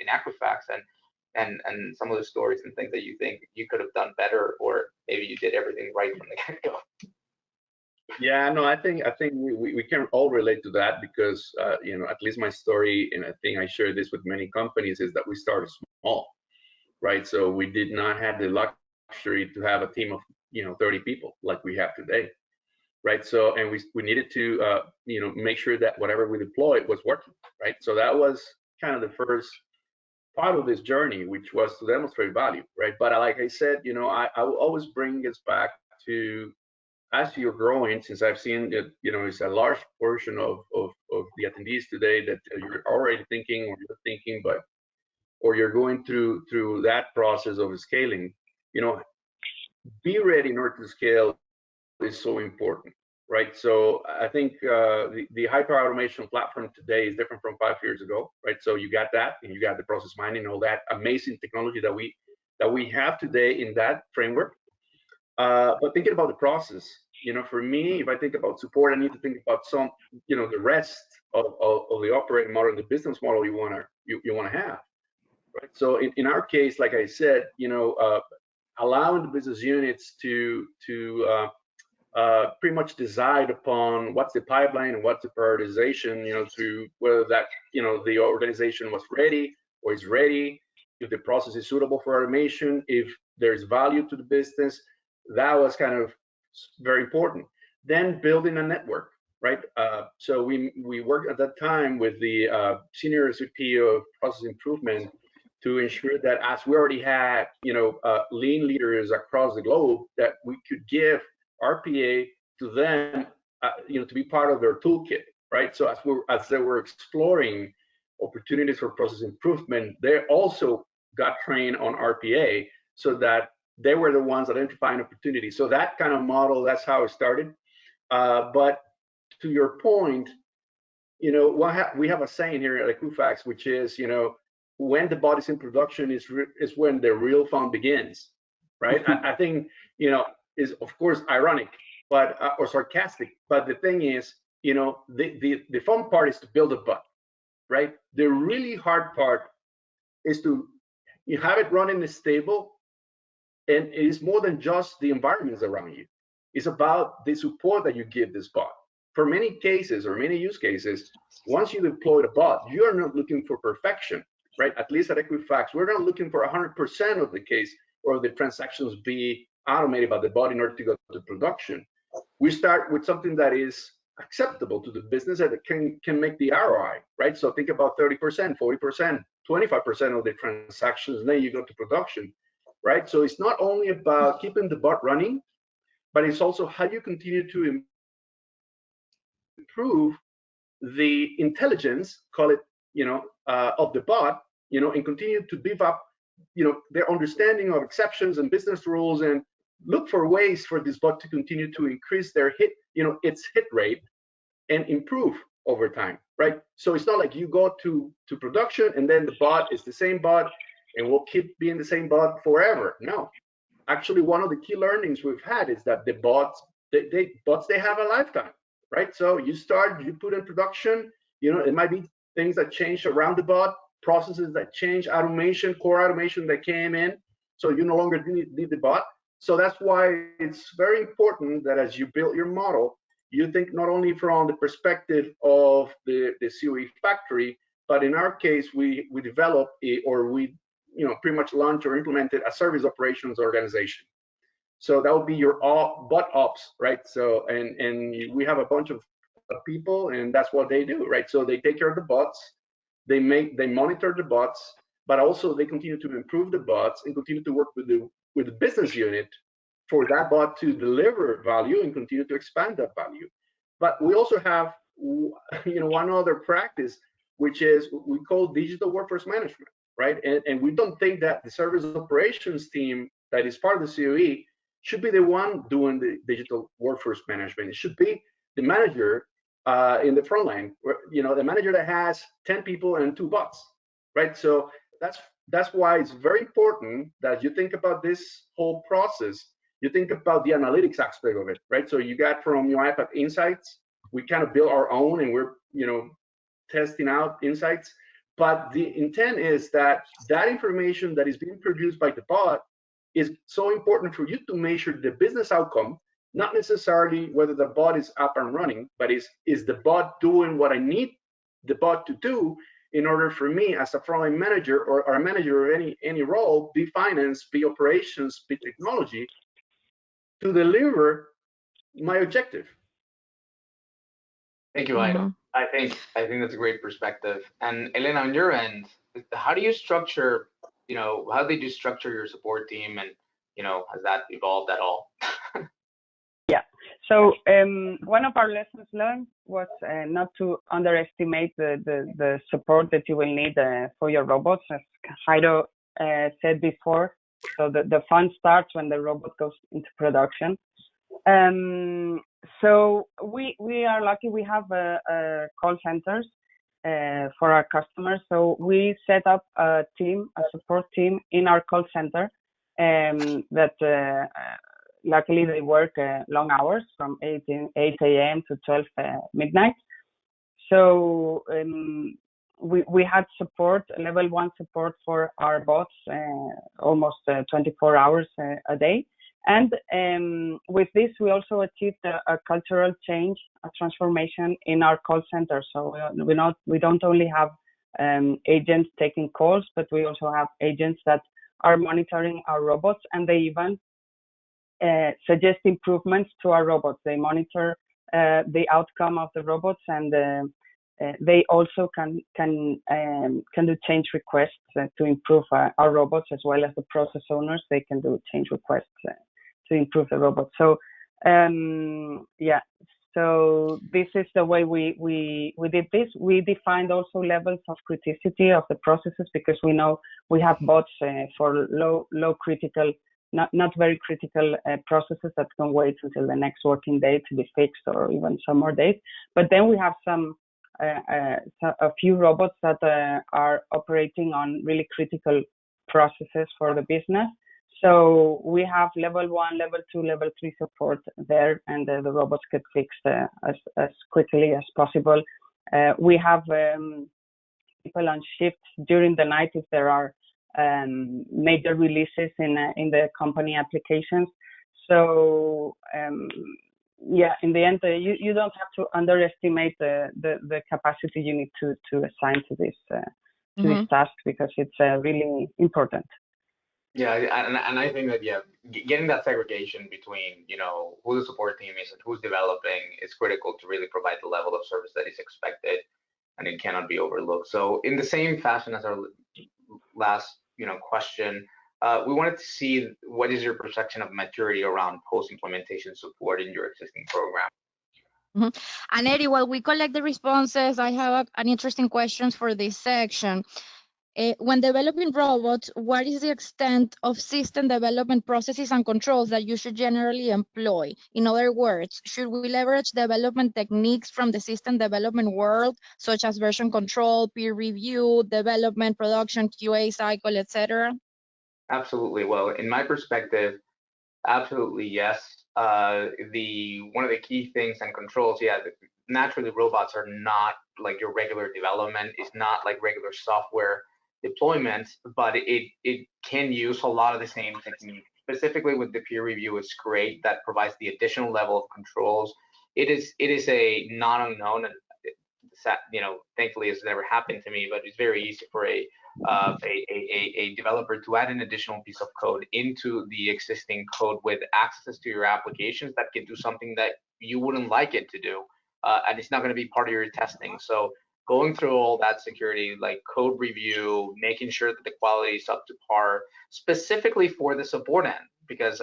Equifax, and some of the stories and things that you think you could have done better, or maybe you did everything right from the get-go. Yeah, no, I think we can all relate to that, because at least my story, and I think I share this with many companies, is that we started small, right? So we did not have the luxury to have a team of 30 people like we have today, right? So, and we needed to make sure that whatever we deployed was working, right? So that was kind of the first part of this journey, which was to demonstrate value, right? But like I said, I will always bring us back to, as you're growing, since I've seen that it's a large portion of the attendees today that you're already thinking, or you're thinking, or you're going through that process of scaling. Be ready in order to scale is so important, right? So I think the Hyperautomation platform today is different from 5 years ago, right? So you got that, and you got the process mining, all that amazing technology that we have today in that framework. But thinking about the process, for me, if I think about support, I need to think about the rest of the operating model, the business model you want to have, right? So in our case, like I said, allowing the business units to pretty much decide upon what's the pipeline and what's the prioritization, to whether that the organization was ready or is ready, if the process is suitable for automation, if there's value to the business. That was kind of very important. Then building a network, right? So we worked at that time with the senior SVP of process improvement to ensure that, as we already had lean leaders across the globe, that we could give RPA to them, to be part of their toolkit, right? So as they were exploring opportunities for process improvement, they also got trained on RPA, so that they were the ones identifying opportunities. So that kind of model, that's how it started. But to your point, we have a saying here at Equifax, which is, when the bot is in production is when the real fun begins, right? I think, is of course ironic, but or sarcastic. But the thing is, the fun part is to build a bot, right? The really hard part is to have it run in the stable, And it is more than just the environments around you. It's about the support that you give this bot. For many cases or many use cases, once you deploy the bot, you are not looking for perfection, right? At least at Equifax, we're not looking for 100% of the case or the transactions be automated by the bot in order to go to production. We start with something that is acceptable to the business that can make the ROI, right? So think about 30%, 40%, 25% of the transactions, then you go to production, right? So it's not only about keeping the bot running, but it's also how you continue to improve the intelligence, call it, of the bot, and continue to beef up, their understanding of exceptions and business rules, and look for ways for this bot to continue to increase their its hit rate and improve over time, right? So it's not like you go to production and then the bot is the same bot and will keep being the same bot forever. No, actually, one of the key learnings we've had is that the bots, they have a lifetime, right? So you put in production, it might be things that change around the bot, processes that change, automation, core automation that came in, so you no longer need the bot. So that's why it's very important that as you build your model, you think not only from the perspective of the COE factory, but in our case, we develop pretty much launched or implemented a service operations organization. So that would be your bot ops, right? So and we have a bunch of people, and that's what they do, right? So they take care of the bots, they monitor the bots, but also they continue to improve the bots and continue to work with the business unit for that bot to deliver value and continue to expand that value. But we also have one other practice, which is we call digital workforce management, right? And we don't think that the service operations team that is part of the COE should be the one doing the digital workforce management. It should be the manager in the front line, the manager that has 10 people and 2 bots, right? So that's why it's very important that you think about this whole process. You think about the analytics aspect of it, right? So you got from UiPath insights, we kind of build our own, and we're testing out insights. But the intent is that information that is being produced by the bot is so important for you to measure the business outcome, not necessarily whether the bot is up and running, but is the bot doing what I need the bot to do in order for me as a frontline manager or a manager of any role, be finance, be operations, be technology, to deliver my objective. Thank you, Ida. I think that's a great perspective. And Elena, on your end, how do you structure, how did you structure your support team, and has that evolved at all? Yeah. So one of our lessons learned was not to underestimate the support that you will need for your robots, as Jairo said before. So the fun starts when the robot goes into production. So we are lucky. We have call centers for our customers. So we set up a support team in our call center that luckily they work long hours from 8 a.m. to 12 midnight. So we had level 1 support for our bots almost 24 hours a day. And with this, we also achieved a cultural change, a transformation in our call center. So we don't only have agents taking calls, but we also have agents that are monitoring our robots, and they even suggest improvements to our robots. They monitor the outcome of the robots, and they also can do change requests to improve our robots, as well as the process owners. They can do change requests to improve the robots. So yeah, so this is the way we did this. We defined also levels of criticality of the processes, because we know we have bots for low critical, not very critical processes that can wait until the next working day to be fixed, or even some more days. But then we have a few robots that are operating on really critical processes for the business. So we have level 1, level 2, level 3 support there, and the robots get fixed as quickly as possible. We have people on shift during the night if there are major releases in the company applications. So yeah, in the end, you don't have to underestimate the capacity you need to assign to this this task, because it's really important. Yeah, and I think that, yeah, getting that segregation between, you know, who the support team is and who's developing is critical to really provide the level of service that is expected, and it cannot be overlooked. So in the same fashion as our last, you know, question, we wanted to see what is your perception of maturity around post-implementation support in your existing program. And Eddie, while we collect the responses, I have an interesting question for this section. When developing robots, what is the extent of system development processes and controls that you should generally employ? In other words, should we leverage development techniques from the system development world, such as version control, peer review, development, production, QA cycle, etc.? Absolutely. Well, in my perspective, absolutely yes. One of the key things and controls, yeah, naturally robots are not like your regular development. It's not like regular software deployments, but it can use a lot of the same techniques. Specifically with the peer review, it's great. That provides the additional level of controls. It is a non-unknown, and you know, thankfully it's never happened to me, but it's very easy for a developer to add an additional piece of code into the existing code with access to your applications that can do something that you wouldn't like it to do, and it's not going to be part of your testing. So going through all that security, like code review, making sure that the quality is up to par, specifically for the support end, because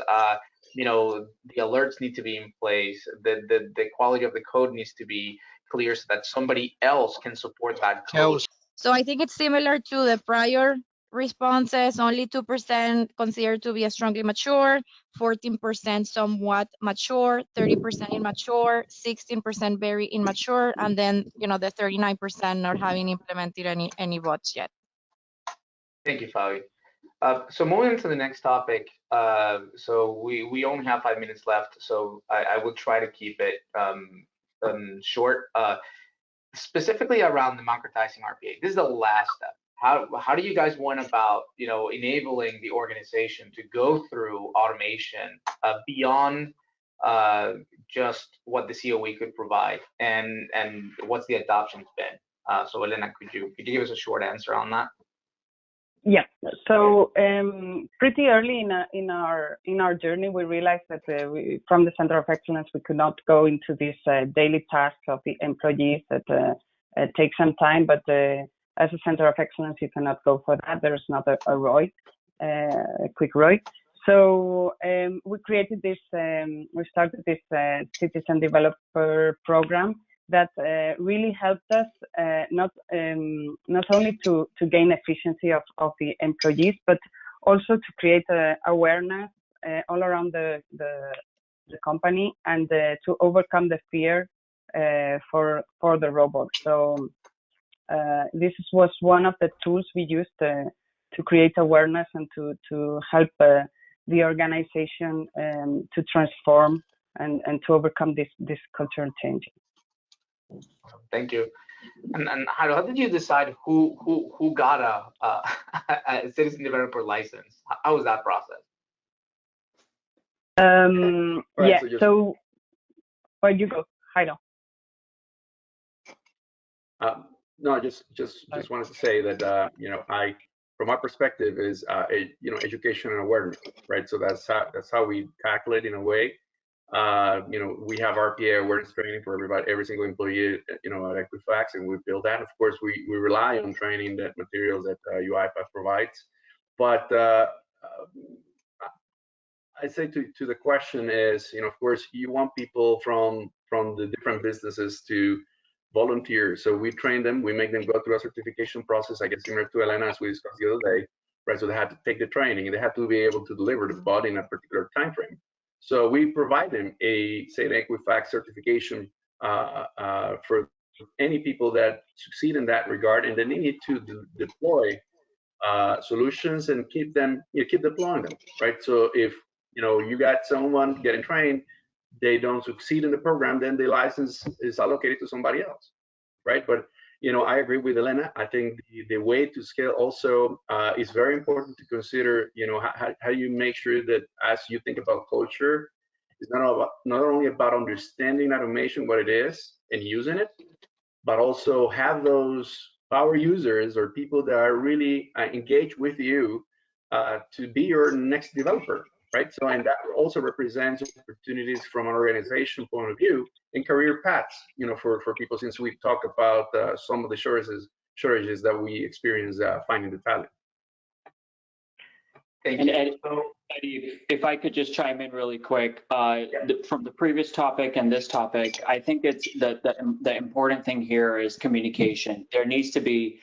you know, the alerts need to be in place, the quality of the code needs to be clear so that somebody else can support that code. So I think it's similar to the prior responses. Only 2% considered to be strongly mature, 14% somewhat mature, 30% immature, 16% very immature, and then, you know, the 39% not having implemented any bots yet. Thank you, Fabi. So moving on to the next topic. So we only have 5 minutes left, so I will try to keep it short. Specifically around democratizing RPA. This is the last step. How do you guys want about, you know, enabling the organization to go through automation beyond just what the COE could provide, and what's the adoption's been? So Elena, could you give us a short answer on that? Yeah. So pretty early in our journey, we realized that from the Center of Excellence, we could not go into this daily tasks of the employees that take some time. But as a Center of Excellence, you cannot go for that. There's not a ROI, a quick ROI. So we created this. We started this citizen developer program that really helped us not only to gain efficiency of the employees, but also to create awareness all around the company, and to overcome the fear for the robots. So this was one of the tools we used to create awareness and to help the organization to transform and to overcome this cultural change. Thank you. And how did you decide who got a citizen developer license? How was that process? Yeah. So where you go, Jairo? No, just wanted to say that you know, from my perspective is you know, education and awareness, right? So that's how we tackle it in a way. You know, we have RPA awareness training for every single employee, you know, at Equifax, and we build that. Of course, we rely on training that materials that UiPath provides. But I say to the question is, you know, of course, you want people from the different businesses to volunteer. So we train them, we make them go through a certification process, I guess similar to Elena, as we discussed the other day, right? So they have to take the training, and they have to be able to deliver the bot in a particular time frame. So we provide them say, an Equifax certification for any people that succeed in that regard, and then they need to deploy solutions and keep deploying them, right? So if you know, you got someone getting trained, they don't succeed in the program, then the license is allocated to somebody else, right? But I agree with Elena. I think the way to scale also is very important to consider. How you make sure that as you think about culture, it's not only about understanding automation, what it is, and using it, but also have those power users or people that are really engaged with you to be your next developer, right? So, and that also represents opportunities from an organization point of view and career paths, for people, since we talk about some of the shortages that we experience finding the talent. Thank And you. Eddie, if I could just chime in really quick, from the previous topic and this topic, I think it's the important thing here is communication. There needs to be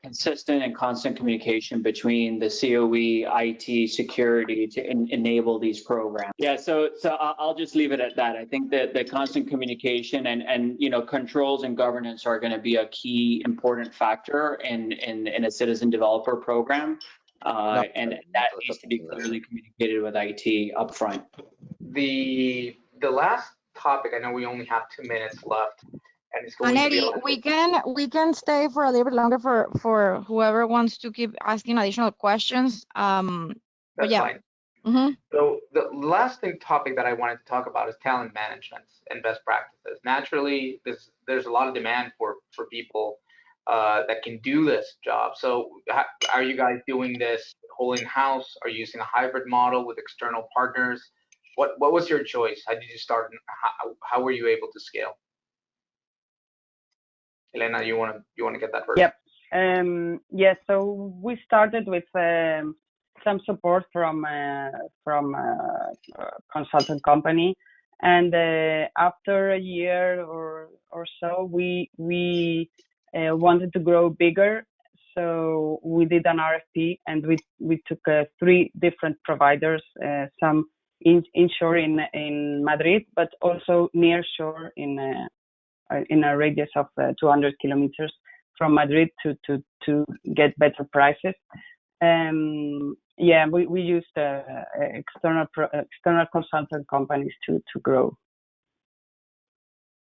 consistent and constant communication between the COE, IT, security to enable these programs. Yeah, so I'll just leave it at that. I think that the constant communication and controls and governance are going to be a key important factor in a citizen developer program. And that needs to be clearly communicated with IT upfront. The last topic, I know we only have 2 minutes left, and it's going to be. We can stay for a little bit longer for whoever wants to keep asking additional questions. That's yeah. fine. Mm-hmm. So the last topic that I wanted to talk about is talent management and best practices. Naturally, there's a lot of demand for people that can do this job. So are you guys doing this whole in-house? Are you using a hybrid model with external partners? What was your choice? How did you start? And how were you able to scale? Elena, you want to get that first? Yep. Yes. So we started with some support from a consultant company, and after a year or so, we wanted to grow bigger. So we did an RFP, and we took 3 different providers, some inshore in Madrid, but also near shore in a radius of 200 kilometers from Madrid to get better prices. Yeah, we used external consultant companies to grow.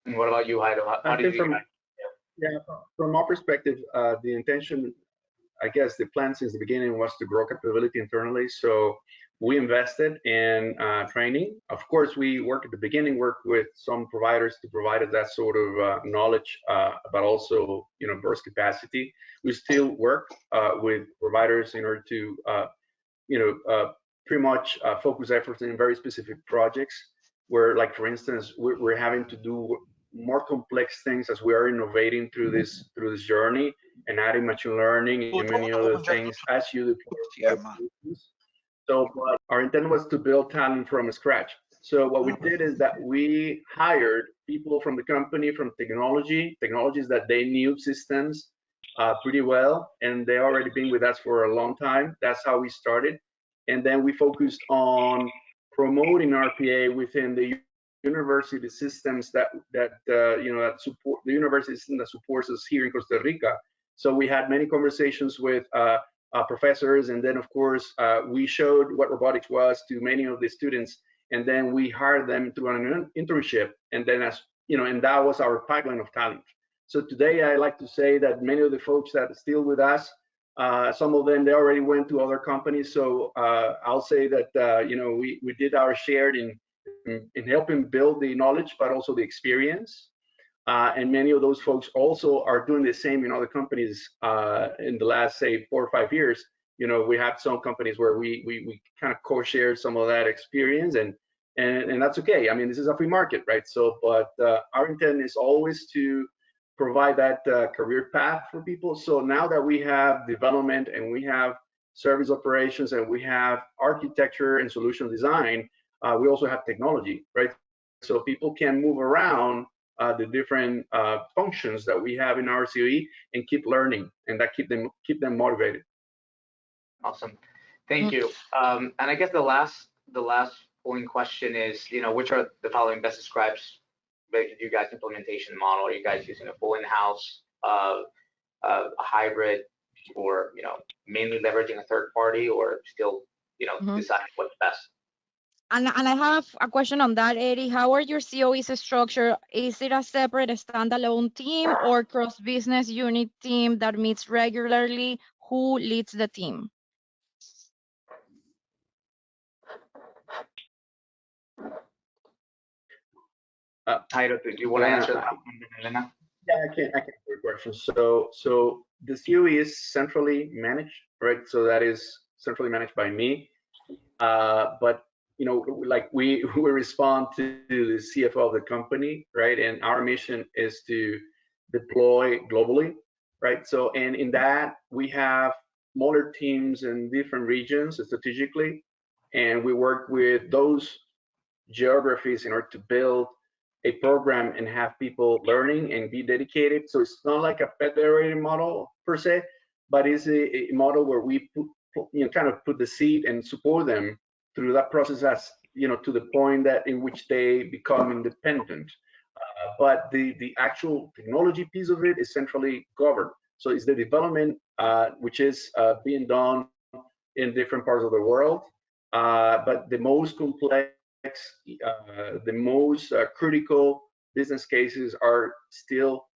And what about you, Jairo? How did you? From our perspective, the intention, I guess, the plan since the beginning was to grow capability internally. So we invested in training. Of course, we worked with some providers to provide us that sort of knowledge, but also, burst capacity. We still work with providers in order to, pretty much focus efforts in very specific projects where, like, for instance, we're having to do more complex things as we are innovating through this journey and adding machine learning and many other things as you deploy solutions. So our intent was to build talent from scratch. So what we did is that we hired people from the company, from technologies that they knew systems pretty well, and they already been with us for a long time. That's how we started. And then we focused on promoting RPA within the university systems that support the university system that supports us here in Costa Rica. So we had many conversations with professors, and then of course we showed what robotics was to many of the students, and then we hired them through an internship, and then and that was our pipeline of talent. So today I like to say that many of the folks that are still with us, some of them, they already went to other companies. So I'll say that we did our share in helping build the knowledge, but also the experience. And many of those folks also are doing the same in other companies in the last, say, 4 or 5 years. We have some companies where we kind of co-share some of that experience, and that's okay. I mean, this is a free market, right? So, but our intent is always to provide that career path for people. So now that we have development and we have service operations and we have architecture and solution design, we also have technology, right? So people can move around the different functions that we have in our COE and keep learning, and that keep them motivated. Awesome, thank you. And I guess the last polling question is, which are the following best describes you guys' implementation model? Are you guys using a full in-house, a hybrid, or mainly leveraging a third party, or still deciding what's best? And I have a question on that, Eddie. How are your COEs structured? Is it a separate standalone team or cross-business unit team that meets regularly? Who leads the team? Jairo, do you want to answer that one, Elena? Yeah, I can answer your question. So the COE is centrally managed, right? So that is centrally managed by me. But like we respond to the CFO of the company, right? And our mission is to deploy globally, right? So and in that we have smaller teams in different regions strategically, and we work with those geographies in order to build a program and have people learning and be dedicated. So it's not like a federated model per se, but it's a model where we kind of put the seed and support them through that process as to the point that in which they become independent. But the actual technology piece of it is centrally governed. So it's the development which is being done in different parts of the world. But the most complex, the most critical business cases are still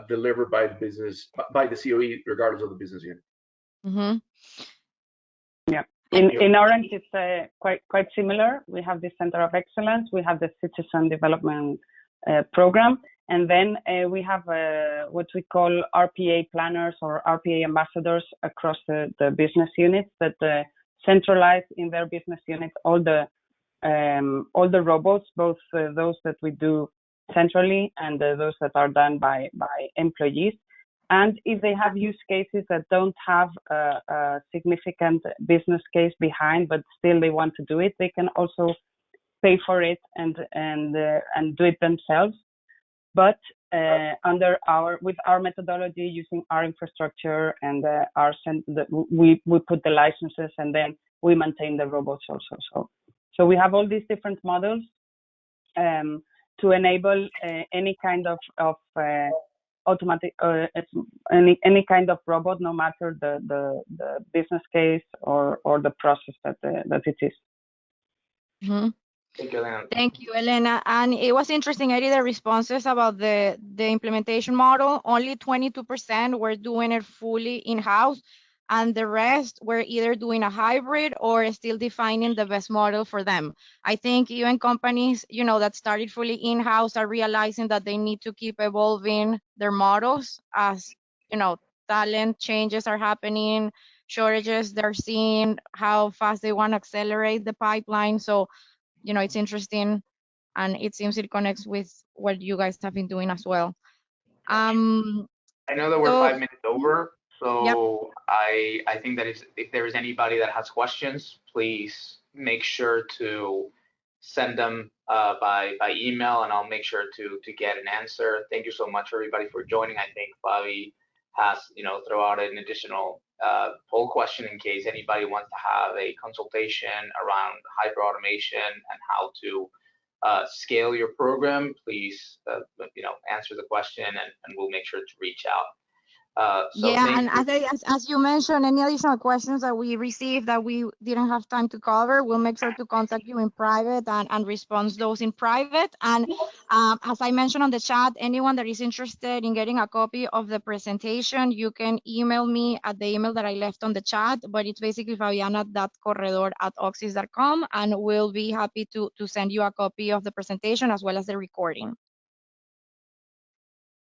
delivered by the COE, regardless of the business unit. Mm-hmm. Yeah. In Orange, it's quite similar. We have the Center of Excellence, we have the Citizen Development Program, and then we have what we call RPA planners or RPA ambassadors across the business units that centralize in their business units all the robots, both those that we do centrally and those that are done by employees. And if they have use cases that don't have a significant business case behind, but still they want to do it, they can also pay for it and do it themselves. But with our methodology, using our infrastructure and we put the licenses and then we maintain the robots also. So we have all these different models to enable any kind of automatic any kind of robot, no matter the business case or the process that it is. Mm-hmm. Thank you, Elena. Thank you, Elena. And it was interesting, I read the responses about the implementation model. Only 22% were doing it fully in-house, and the rest were either doing a hybrid or still defining the best model for them. I think even companies, that started fully in-house are realizing that they need to keep evolving their models as, talent changes are happening, shortages they're seeing, how fast they want to accelerate the pipeline. So, it's interesting, and it seems it connects with what you guys have been doing as well. I know that we're 5 minutes over, so yep. I think that if there is anybody that has questions, please make sure to send them by email, and I'll make sure to get an answer. Thank you so much, everybody, for joining. I think Fabi has, throw out an additional poll question in case anybody wants to have a consultation around hyperautomation and how to scale your program. Please, answer the question, and we'll make sure to reach out. So yeah, and as you mentioned, any additional questions that we received that we didn't have time to cover, we'll make sure to contact you in private and respond those in private. And as I mentioned on the chat, anyone that is interested in getting a copy of the presentation, you can email me at the email that I left on the chat, but it's basically fabiana.corredor@auxis.com, and we'll be happy to send you a copy of the presentation as well as the recording.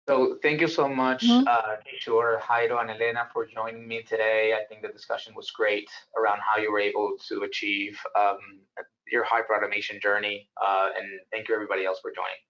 So thank you so much, Kishore, Jairo, and Elena for joining me today. I think the discussion was great around how you were able to achieve your hyperautomation journey. And thank you everybody else for joining.